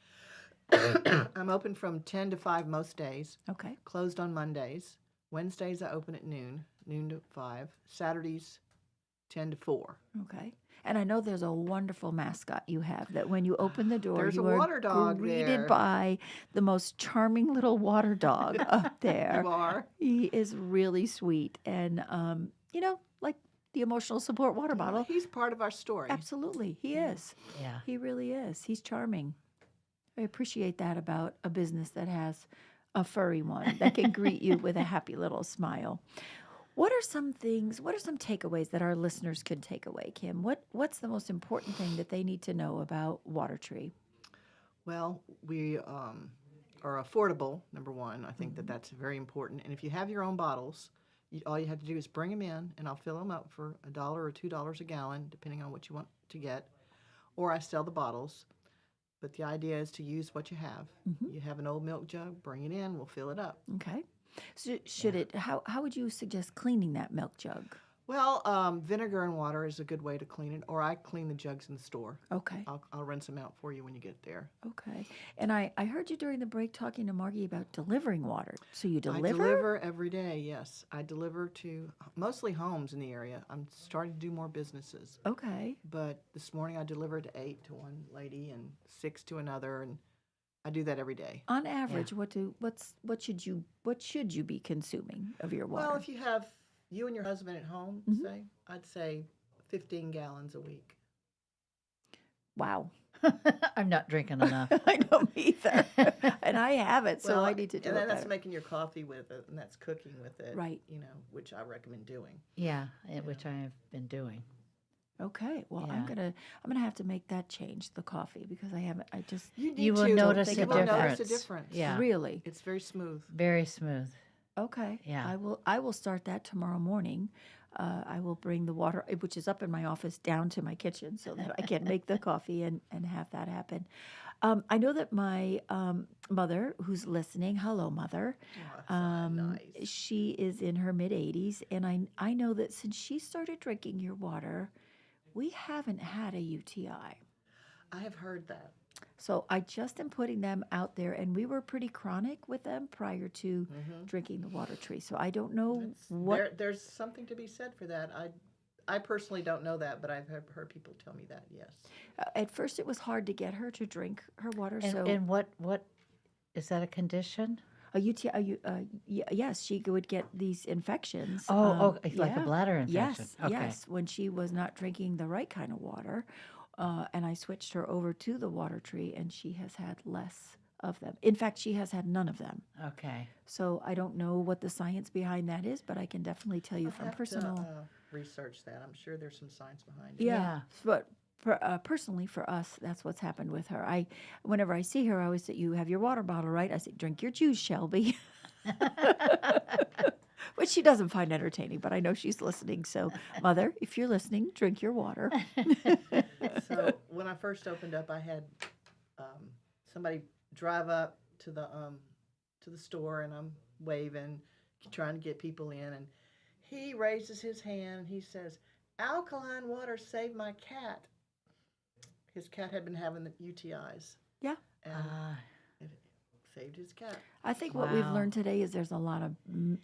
I'm open from 10 to 5 most days. Okay. Closed on Mondays. Wednesdays I open at noon to 5. Saturdays 10 to 4. Okay. And I know there's a wonderful mascot you have that when you open the door, There's you a are water dog greeted there. by the most charming little water dog up there. You are. He is really sweet. And, like the emotional support water bottle. He's part of our story. Absolutely. He is. Yeah. He really is. He's charming. I appreciate that about a business that has a furry one that can greet you with a happy little smile. What are some takeaways that our listeners could take away, Kim? What's the most important thing that they need to know about WATERTREE? Well, we are affordable, number one. I think that's very important. And if you have your own bottles, all you have to do is bring them in, and I'll fill them up for $1 or $2 a gallon, depending on what you want to get. Or I sell the bottles. But the idea is to use what you have. You have an old milk jug, bring it in, we'll fill it up. Okay. So how would you suggest cleaning that milk jug? Well, vinegar and water is a good way to clean it, or I clean the jugs in the store. Okay. I'll rinse them out for you when you get there. Okay. And I heard you during the break talking to Margie about delivering water. So you deliver? I deliver every day, yes. I deliver to mostly homes in the area. I'm starting to do more businesses. Okay. But this morning I delivered 8 to one lady and 6 to another, and I do that every day. On average, what should you be consuming of your water? Well, if you have you and your husband at home, say, I'd say 15 gallons a week. Wow. I'm not drinking enough. I don't either. And I haven't, so I need to do and it then that's better. making your coffee with it, and that's cooking with it. Right. Which I recommend doing. Yeah, which I have been doing. Okay. Well, Yeah. I'm gonna have to make that change, the coffee, because I haven't. I just You will notice think a about it. difference. Notice a difference. Yeah. Really. It's very smooth. Very smooth. Okay. Yeah. I will start that tomorrow morning. I will bring the water, which is up in my office, down to my kitchen so that I can make the coffee and have that happen. I know that my mother, who's listening, hello, Mother, Nice. she is in her mid-80s, and I know that since she started drinking your water, we haven't had a UTI. I have heard that. So I just am putting them out there, and we were pretty chronic with them prior to drinking the WATERTREE. So I don't know what. There's something to be said for that. I personally don't know that, but I've heard people tell me that. Yes. At first, it was hard to get her to drink her water. And what is that a condition? A UTI, yes, she would get these infections. Like a bladder infection. Yes, Okay. yes, when she was not drinking the right kind of water. And I switched her over to the WATERTREE, and she has had less of them. In fact, she has had none of them. Okay. So I don't know what the science behind that is, but I can definitely tell you I'll from have personal. to, research that. I'm sure there's some science behind it. Yeah. But personally, for us, that's what's happened with her. Whenever I see her, I always say, "You have your water bottle, right?" I say, "Drink your juice, Shelby." Which she doesn't find entertaining, but I know she's listening. So, Mother, if you're listening, drink your water. So when I first opened up, I had somebody drive up to the store, and I'm waving, trying to get people in, and he raises his hand and he says, "Alkaline water saved my cat." His cat had been having the UTIs. Yeah. And it saved his cat. I think what we've learned today is there's a lot of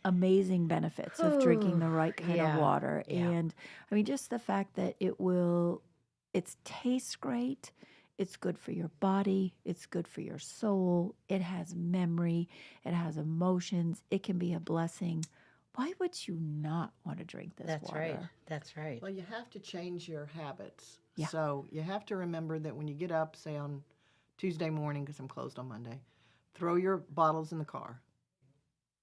amazing benefits of drinking the right kind of water. Yeah. And I mean, just the fact that it tastes great, It's good for your body. It's good for your soul. It has memory. It has emotions. It can be a blessing. Why would you not want to drink this That's water? right. That's right. Well, you have to change your habits. Yeah. So you have to remember that when you get up, say on Tuesday morning, because I'm closed on Monday, throw your bottles in the car.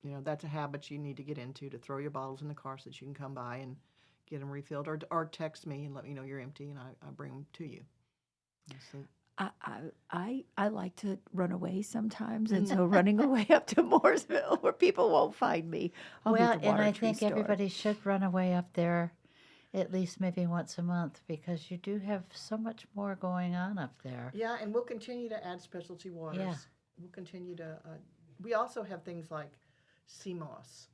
You know, that's a habit you need to get into, to throw your bottles in the car so that you can come by and get them refilled, or text me and let me know you're empty, and I bring them to you. So, I like to run away sometimes, and so running away up to Mooresville where people won't find me. I'll be Well, at the and I WATERTREE think store. everybody should run away up there at least maybe once a month, because you do have so much more going on up there. yeah, and we'll continue to add specialty waters. Yeah. We'll continue to. We also have things like sea moss,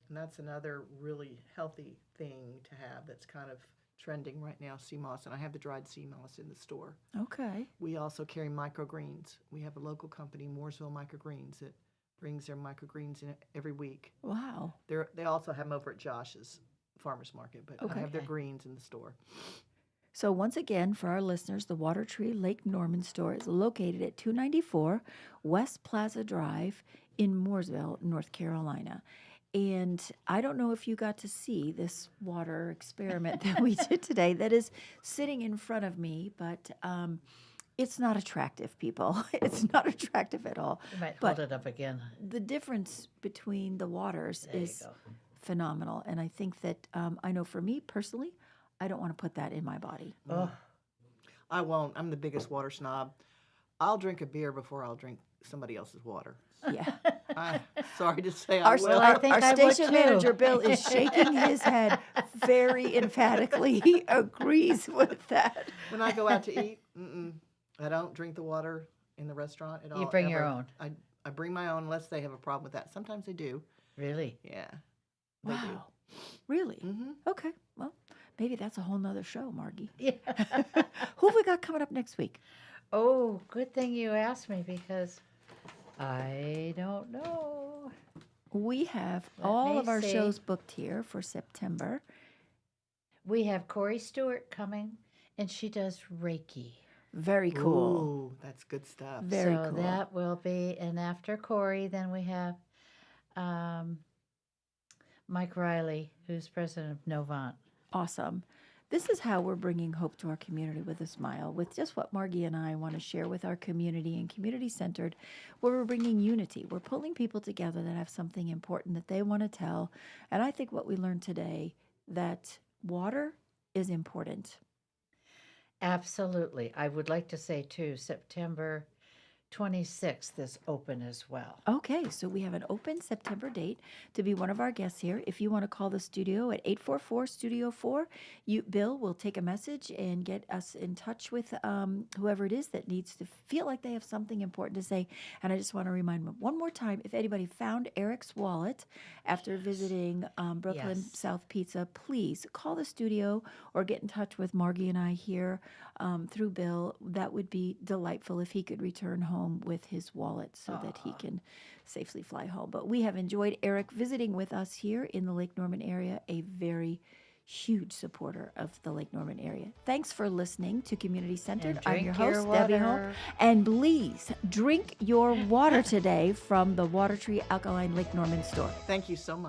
and that's another really healthy thing to have. That's kind of trending right now, sea moss, and I have the dried sea moss in the store. Okay. We also carry microgreens. We have a local company, Mooresville Microgreens, that brings their microgreens in every week. Wow. They also have them over at Josh's Farmers Market, but I have their Okay. greens in the store. So once again, for our listeners, the WATERTREE Lake Norman store is located at 294 West Plaza Drive in Mooresville, North Carolina. And I don't know if you got to see this water experiment that we did today that is sitting in front of me, but it's not attractive, people. It's not attractive at all. You might But hold it up again. the difference between the waters There you is go. phenomenal. And I think that, I know for me personally, I don't want to put that in my body. Oh, I won't. I'm the biggest water snob. I'll drink a beer before I'll drink somebody else's water. Yeah. I'm sorry to say, Our, I will. I think our I would station too. manager, Bill, is shaking his head very emphatically. He agrees with that. When I go out to eat, I don't drink the water in the restaurant at all. You bring your ever. own. I bring my own unless they have a problem with that. Sometimes they do. really? Yeah. They do. Wow. Really? Mhm. Okay. Well, maybe that's a whole nother show, Margie. Yeah. Who have we got coming up next week? Oh, good thing you asked me, because I don't know. We have Let all me of our see. shows booked here for September. We have Corey Stewart coming, and she does Reiki. Very cool. Ooh, that's good stuff. Very so cool. that will be, and after Corey, then we have Mike Riley, who's president of Novant. Awesome. This is how we're bringing hope to our community with a smile, with just what Margie and I want to share with our community and community-centered, where we're bringing unity. We're pulling people together that have something important that they want to tell. And I think what we learned today, that water is important. Absolutely. I would like to say, too, September 26th is open as well. Okay, so we have an open September date to be one of our guests here. If you want to call the studio at 844-STUDIO-4, Bill will take a message and get us in touch with whoever it is that needs to feel like they have something important to say. And I just want to remind them one more time, if anybody found Eric's wallet after visiting Brooklyn Yes. South Pizza, please call the studio or get in touch with Margie and I here through Bill. That would be delightful if he could return home with his wallet so that he can safely fly home. But we have enjoyed Eric visiting with us here in the Lake Norman area, a very huge supporter of the Lake Norman area. Thanks for listening to Community Centered. And I'm your drink your host, Debbie Holm. water. And please drink your water today from the WATERTREE Alkaline Lake Norman store. Thank you so much.